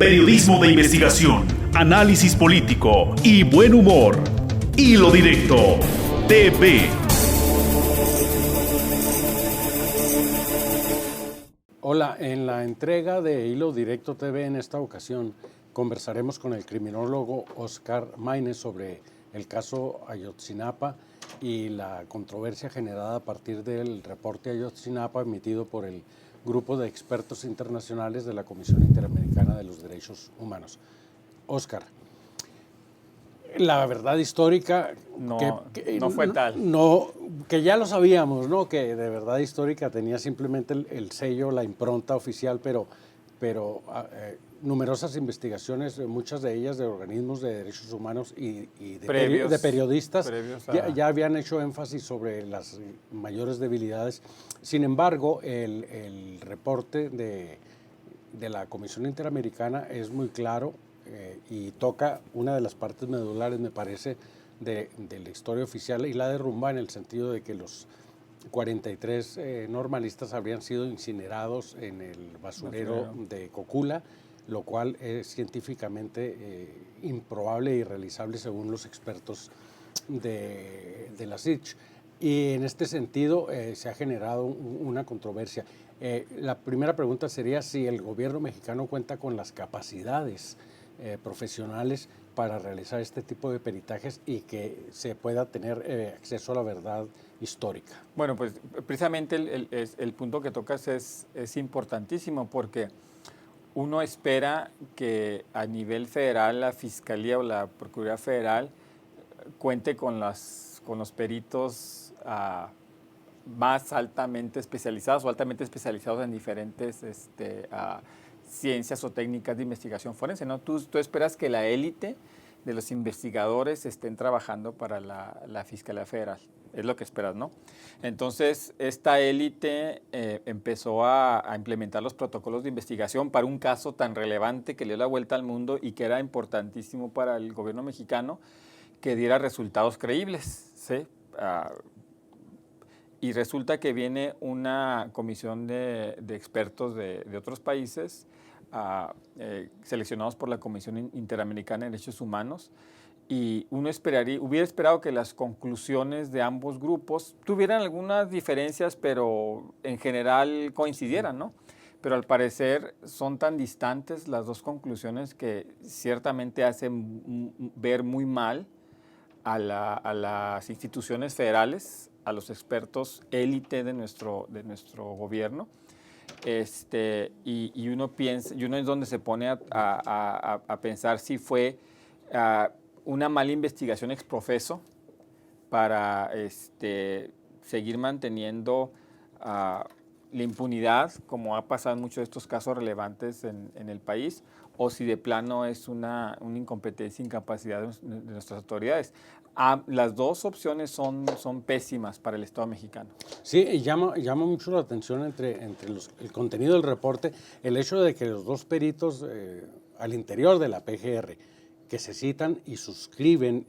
Periodismo de investigación, análisis político y buen humor. Hilo Directo TV. Hola, en la entrega de Hilo Directo TV en esta ocasión conversaremos con el criminólogo Oscar Maínez sobre el caso Ayotzinapa y la controversia generada a partir del reporte Ayotzinapa emitido por el Grupo de Expertos Internacionales de la Comisión Interamericana de los Derechos Humanos. Oscar, la verdad histórica no fue tal. Que ya lo sabíamos, ¿no? Que de verdad histórica tenía simplemente el sello, la impronta oficial, pero numerosas investigaciones, muchas de ellas de organismos de derechos humanos y de periodistas, ya habían hecho énfasis sobre las mayores debilidades. Sin embargo, el reporte de la Comisión Interamericana es muy claro y toca una de las partes medulares, me parece, de la historia oficial y la derrumba en el sentido de que los 43 normalistas habrían sido incinerados en el basurero de Cocula, lo cual es científicamente improbable e irrealizable según los expertos de la CICH. Y en este sentido se ha generado una controversia. La primera pregunta sería si el gobierno mexicano cuenta con las capacidades profesionales para realizar este tipo de peritajes y que se pueda tener acceso a la verdad histórica. Bueno, pues precisamente el punto que tocas es importantísimo porque uno espera que a nivel federal la Fiscalía o la Procuraduría Federal cuente con los peritos más altamente especializados o altamente especializados en diferentes ciencias o técnicas de investigación forense, ¿no? Tú esperas que la élite de los investigadores estén trabajando para la Fiscalía Federal. Es lo que esperas, ¿no? Entonces, esta élite empezó a implementar los protocolos de investigación para un caso tan relevante que le dio la vuelta al mundo y que era importantísimo para el gobierno mexicano que diera resultados creíbles, ¿sí? Y resulta que viene una comisión de expertos de otros países seleccionados por la Comisión Interamericana de Derechos Humanos, y uno hubiera esperado que las conclusiones de ambos grupos tuvieran algunas diferencias, pero en general coincidieran, ¿no? Pero al parecer son tan distantes las dos conclusiones que ciertamente hacen ver muy mal a las instituciones federales, a los expertos élite de nuestro gobierno. Y uno piensa, y uno es donde se pone a pensar si fue una mala investigación ex profeso para seguir manteniendo la impunidad, como ha pasado en muchos de estos casos relevantes en el país, o si de plano es una incompetencia, incapacidad de nuestras autoridades. Las dos opciones son pésimas para el Estado mexicano. Sí, y llama mucho la atención entre el contenido del reporte, el hecho de que los dos peritos al interior de la PGR que se citan y suscriben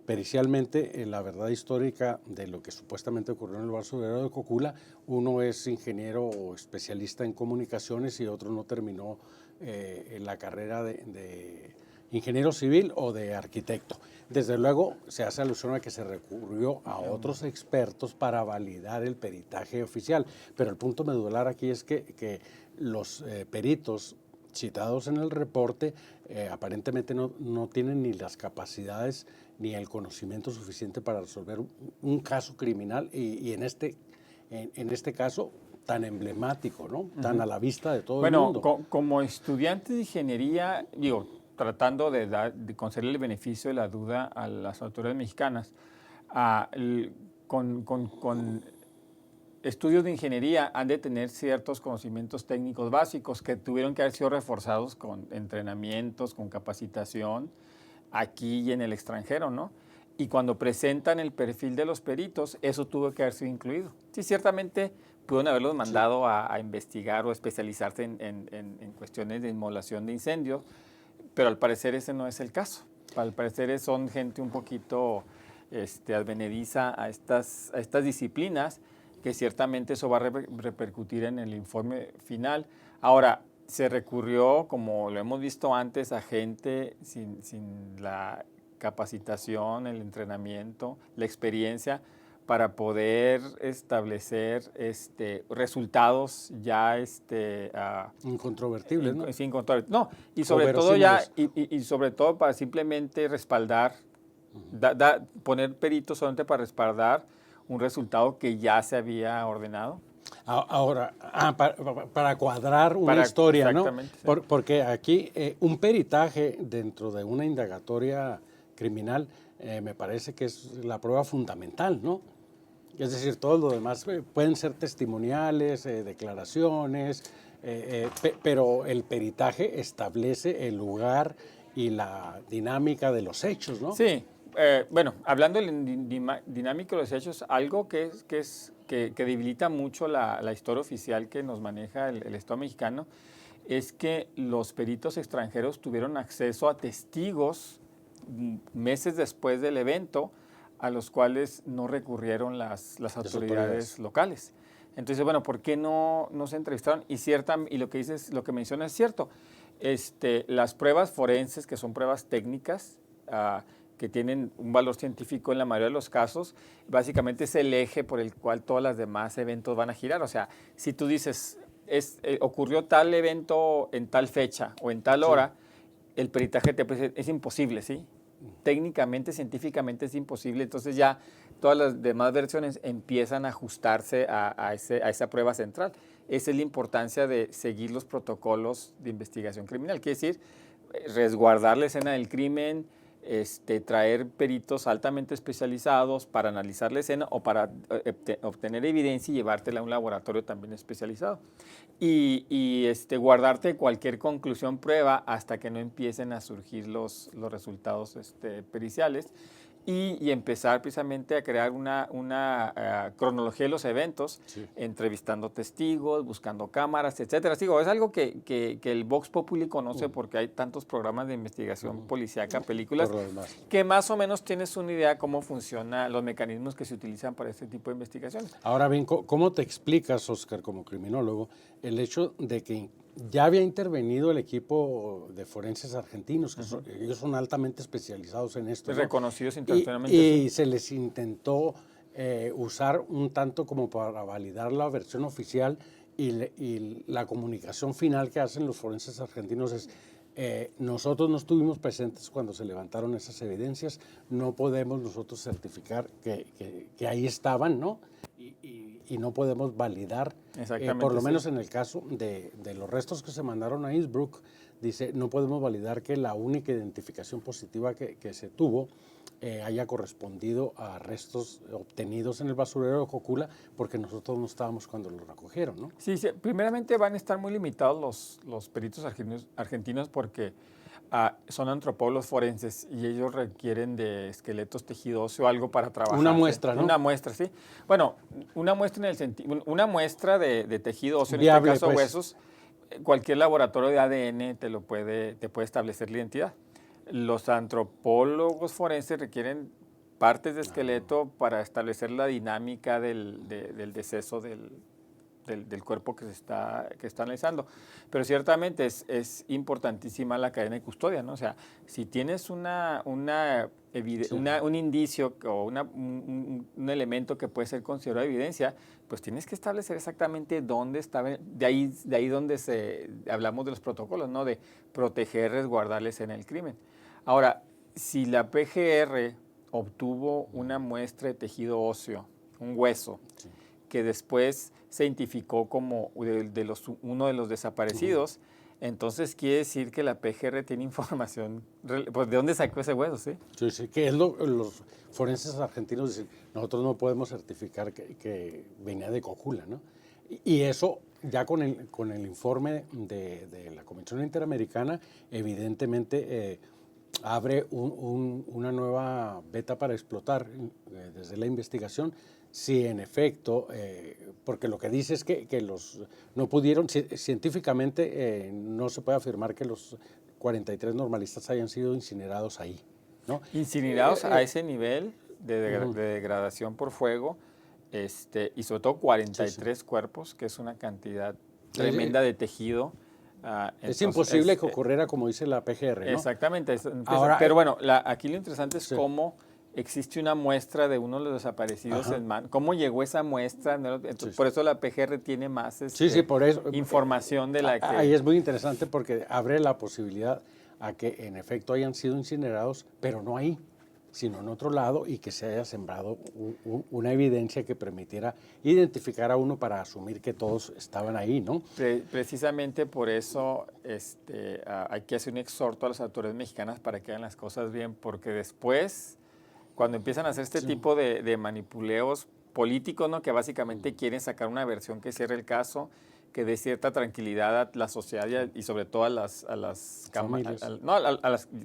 pericialmente la verdad histórica de lo que supuestamente ocurrió en el basurero de Cocula, uno es ingeniero o especialista en comunicaciones y otro no terminó la carrera de ingeniero civil o de arquitecto. Desde luego se hace alusión a que se recurrió a otros expertos para validar el peritaje oficial, pero el punto medular aquí es que los peritos citados en el reporte aparentemente no tienen ni las capacidades ni el conocimiento suficiente para resolver un caso criminal y en este caso tan emblemático, ¿no? Tan a la vista de todo el mundo. Bueno, como estudiante de ingeniería, tratando de concederle el beneficio de la duda a las autoridades mexicanas, con estudios de ingeniería han de tener ciertos conocimientos técnicos básicos que tuvieron que haber sido reforzados con entrenamientos, con capacitación, aquí y en el extranjero, ¿no? Y cuando presentan el perfil de los peritos, eso tuvo que haber sido incluido. Sí, ciertamente pudieron haberlos mandado a investigar o especializarse en cuestiones de inmolación de incendios, pero al parecer ese no es el caso. Al parecer son gente un poquito advenediza a estas disciplinas, que ciertamente eso va a repercutir en el informe final. Ahora, se recurrió, como lo hemos visto antes, a gente sin la capacitación, el entrenamiento, la experiencia para poder establecer resultados ya incontrovertibles, ¿no? Sí, incontrovertibles. No, y sobre todo y sobre todo para simplemente respaldar, poner peritos solamente para respaldar un resultado que ya se había ordenado. Ahora, para cuadrar una historia, ¿no? Sí. Porque aquí un peritaje dentro de una indagatoria criminal me parece que es la prueba fundamental, ¿no? Es decir, todo lo demás pueden ser testimoniales, declaraciones, pero el peritaje establece el lugar y la dinámica de los hechos, ¿no? Sí. Bueno, hablando de la dinámica de los hechos, algo que debilita mucho la historia oficial que nos maneja el Estado mexicano es que los peritos extranjeros tuvieron acceso a testigos meses después del evento a los cuales no recurrieron las autoridades locales. Entonces, bueno, ¿por qué no se entrevistaron? Y lo que dices, lo que mencionas es cierto. Las pruebas forenses, que son pruebas técnicas, que tienen un valor científico en la mayoría de los casos, básicamente es el eje por el cual todos los demás eventos van a girar. O sea, si tú dices, ocurrió tal evento en tal fecha o en tal hora, el peritaje es imposible, ¿sí? Técnicamente, científicamente es imposible. Entonces ya todas las demás versiones empiezan a ajustarse a esa prueba central. Esa es la importancia de seguir los protocolos de investigación criminal. Quiere decir, resguardar la escena del crimen, traer peritos altamente especializados para analizar la escena o para obtener evidencia y llevártela a un laboratorio también especializado. Y guardarte cualquier conclusión, prueba, hasta que no empiecen a surgir los resultados periciales y empezar precisamente a crear una cronología de los eventos, entrevistando testigos, buscando cámaras, etcétera. Digo, es algo que el Vox Populi conoce porque hay tantos programas de investigación policíaca, películas, que más o menos tienes una idea cómo funcionan los mecanismos que se utilizan para este tipo de investigaciones. Ahora bien, ¿cómo te explicas, Oscar, como criminólogo, el hecho de que ya había intervenido el equipo de forenses argentinos, que ellos son altamente especializados en esto, ¿no? Reconocidos internacionalmente. Y se les intentó usar un tanto como para validar la versión oficial y la comunicación final que hacen los forenses argentinos es, nosotros no estuvimos presentes cuando se levantaron esas evidencias, no podemos nosotros certificar que ahí estaban, ¿no? Y no podemos validar, por lo menos en el caso de los restos que se mandaron a Innsbruck, dice, no podemos validar que la única identificación positiva que se tuvo haya correspondido a restos obtenidos en el basurero de Cocula, porque nosotros no estábamos cuando los recogieron, ¿no? Sí, primeramente van a estar muy limitados los peritos argentinos porque son antropólogos forenses y ellos requieren de esqueletos, tejido óseo o algo para trabajar. Una muestra, ¿no? Una muestra, sí. Bueno, una muestra en el sentido, una muestra de tejido óseo, viable, en este caso pues. Huesos, cualquier laboratorio de ADN te puede establecer la identidad. Los antropólogos forenses requieren partes de esqueleto para establecer la dinámica del deceso del cuerpo que está analizando. Pero ciertamente es importantísima la cadena de custodia, ¿no? O sea, si tienes un indicio o un elemento que puede ser considerado evidencia, pues tienes que establecer exactamente dónde estaba, de ahí donde hablamos de los protocolos, ¿no? De proteger, resguardar la escena del crimen. Ahora, si la PGR obtuvo una muestra de tejido óseo, un hueso, que después se identificó como uno de los desaparecidos, entonces quiere decir que la PGR tiene información, pues ¿de dónde sacó ese hueso? Sí, que es los forenses argentinos dicen, nosotros no podemos certificar que venía de Cocula, ¿no? Y eso ya con el informe de la Convención Interamericana, evidentemente abre una nueva beta para explotar desde la investigación. Sí, en efecto, porque lo que dice es que no pudieron, científicamente no se puede afirmar que los 43 normalistas hayan sido incinerados ahí, ¿no? Incinerados a ese nivel de degradación por fuego, y sobre todo 43 cuerpos, que es una cantidad tremenda de tejido, Es imposible que ocurriera como dice la PGR, ¿no? Exactamente. Ahora, pero bueno, aquí lo interesante es cómo existe una muestra de uno de los desaparecidos en mano. ¿Cómo llegó esa muestra? Entonces, por eso la PGR tiene más por eso, información de la que... Ahí es muy interesante porque abre la posibilidad a que en efecto hayan sido incinerados, pero no ahí, sino en otro lado, y que se haya sembrado una evidencia que permitiera identificar a uno para asumir que todos estaban ahí, ¿no? Precisamente por eso hay que hacer un exhorto a las autoridades mexicanas para que hagan las cosas bien, porque después, cuando empiezan a hacer este tipo de manipuleos políticos, ¿no? Que básicamente quieren sacar una versión que cierre el caso, que dé cierta tranquilidad a la sociedad y sobre todo a las familias.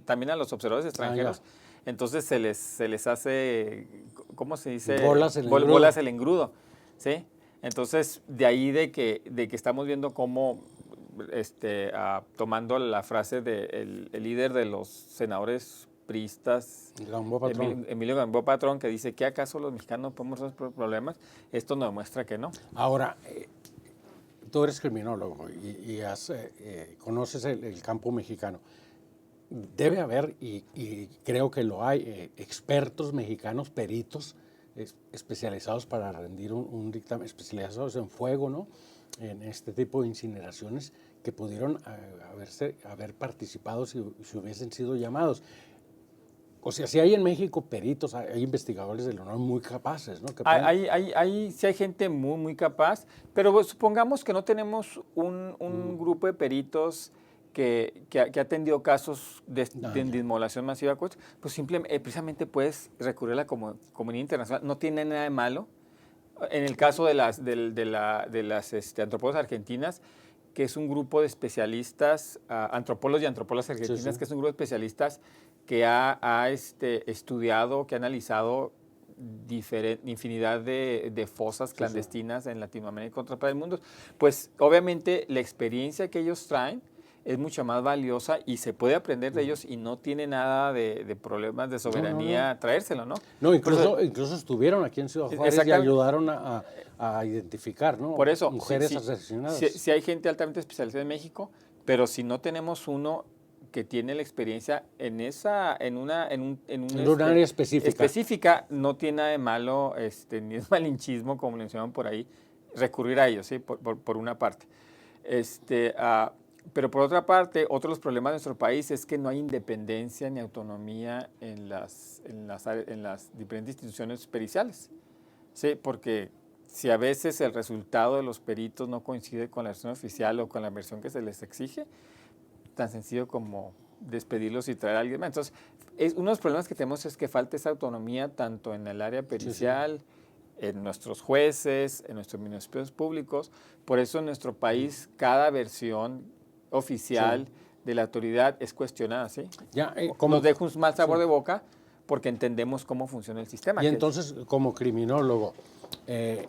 También a los observadores extranjeros. Entonces se les hace, ¿cómo se dice? Bolas el engrudo, ¿sí? Entonces, de ahí de que estamos viendo cómo, tomando la frase del líder de los senadores priistas, Emilio Gamboa Patrón, que dice que acaso los mexicanos podemos resolver problemas, esto nos demuestra que no. Ahora, tú eres criminólogo y conoces el campo mexicano. Debe haber, y creo que lo hay, expertos mexicanos, peritos especializados para rendir un dictamen, especializados en fuego, ¿no? En este tipo de incineraciones que pudieron haber participado si hubiesen sido llamados. O sea, si hay en México peritos, hay investigadores del honor muy capaces, ¿no? Sí hay gente muy, muy capaz, pero supongamos que no tenemos un grupo de peritos que ha atendido casos de inmolación masiva, pues simplemente, precisamente puedes recurrir a la comunidad internacional. No tiene nada de malo. En el caso de las antropólogas argentinas, que es un grupo de especialistas, antropólogos y antropólogas argentinas, que es un grupo de especialistas que ha estudiado, que ha analizado infinidad de fosas clandestinas en Latinoamérica y contra el mundo. Pues obviamente la experiencia que ellos traen es mucho más valiosa y se puede aprender de ellos y no tiene nada de problemas de soberanía traérselo, ¿no? No, incluso estuvieron aquí en Ciudad Juárez y ayudaron a identificar, ¿no? Por eso, mujeres asesinadas. Sí hay gente altamente especializada en México, pero si no tenemos uno que tiene la experiencia en un área específica, no tiene nada de malo, ni es malinchismo, como mencionaban por ahí, recurrir a ellos, ¿sí? Por una parte. Pero por otra parte, otro de los problemas de nuestro país es que no hay independencia ni autonomía en las diferentes instituciones periciales, ¿sí? Porque si a veces el resultado de los peritos no coincide con la versión oficial o con la versión que se les exige, tan sencillo como despedirlos y traer a alguien más. Entonces, uno de los problemas que tenemos es que falta esa autonomía tanto en el área pericial, en nuestros jueces, en nuestros ministerios públicos. Por eso en nuestro país cada versión oficial de la autoridad es cuestionada, ¿sí? Nos deja un mal sabor de boca porque entendemos cómo funciona el sistema. Y entonces, como criminólogo, el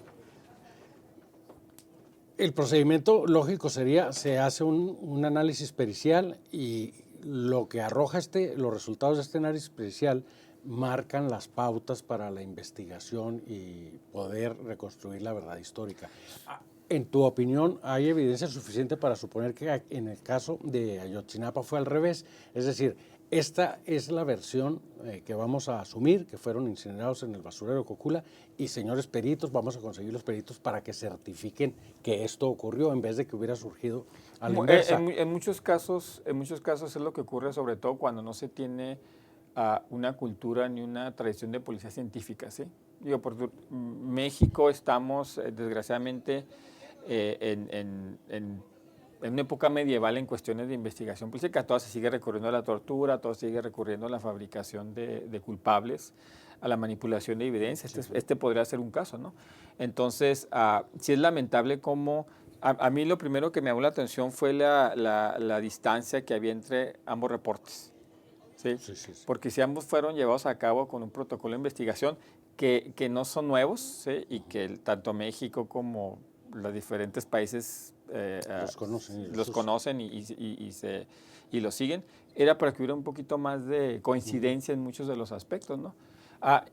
procedimiento lógico sería, se hace un análisis pericial y lo que arroja los resultados de este análisis pericial marcan las pautas para la investigación y poder reconstruir la verdad histórica. En tu opinión, ¿hay evidencia suficiente para suponer que en el caso de Ayotzinapa fue al revés? Es decir, esta es la versión que vamos a asumir, que fueron incinerados en el basurero de Cocula, y señores peritos, vamos a conseguir los peritos para que certifiquen que esto ocurrió en vez de que hubiera surgido a la inversa. En muchos casos es lo que ocurre, sobre todo cuando no se tiene una cultura ni una tradición de policía científica, ¿sí? Digo, por México estamos, desgraciadamente, en una época medieval en cuestiones de investigación política. Todo se sigue recurriendo a la tortura, todo se sigue recurriendo a la fabricación de culpables, a la manipulación de evidencia. Este podría ser un caso, ¿no? Entonces, sí es lamentable cómo... A mí lo primero que me llamó la atención fue la distancia que había entre ambos reportes. ¿Sí? Sí. Porque si ambos fueron llevados a cabo con un protocolo de investigación que no son nuevos, ¿sí? Y que tanto México como los diferentes países los conocen y los siguen, era para que hubiera un poquito más de coincidencia en muchos de los aspectos, ¿no?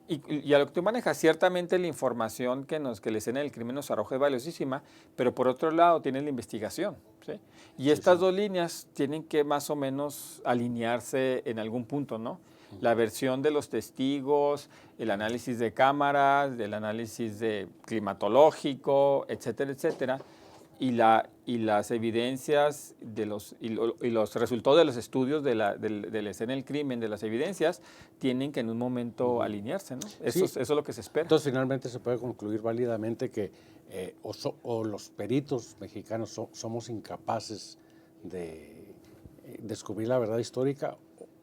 Y a lo que tú manejas, ciertamente la información que la escena del crimen nos arroja es valiosísima, pero por otro lado tienes la investigación, ¿sí? ¿sí? Y estas dos líneas tienen que más o menos alinearse en algún punto, ¿no? La versión de los testigos, el análisis de cámaras, el análisis climatológico, etcétera, etcétera, y las evidencias y los resultados de los estudios de la escena del crimen, de las evidencias, tienen que en un momento alinearse, ¿no? Eso es lo que se espera. Entonces, finalmente se puede concluir válidamente que o los peritos mexicanos somos incapaces de descubrir la verdad histórica,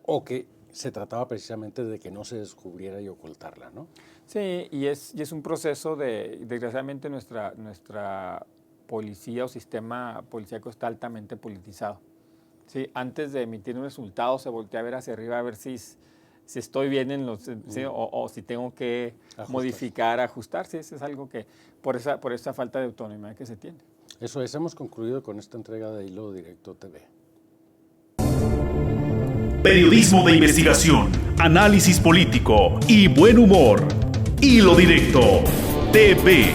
o que se trataba precisamente de que no se descubriera y ocultarla, ¿no? Sí, y es un proceso desgraciadamente nuestra policía o sistema policíaco está altamente politizado. ¿Sí? Antes de emitir un resultado se voltea a ver hacia arriba a ver si estoy bien en ¿sí? o si tengo que modificar, ajustar. Sí, eso es algo que por esa falta de autonomía que se tiene. Eso es, hemos concluido con esta entrega de Hilo Directo TV. Periodismo de investigación, análisis político y buen humor. Hilo Directo TV.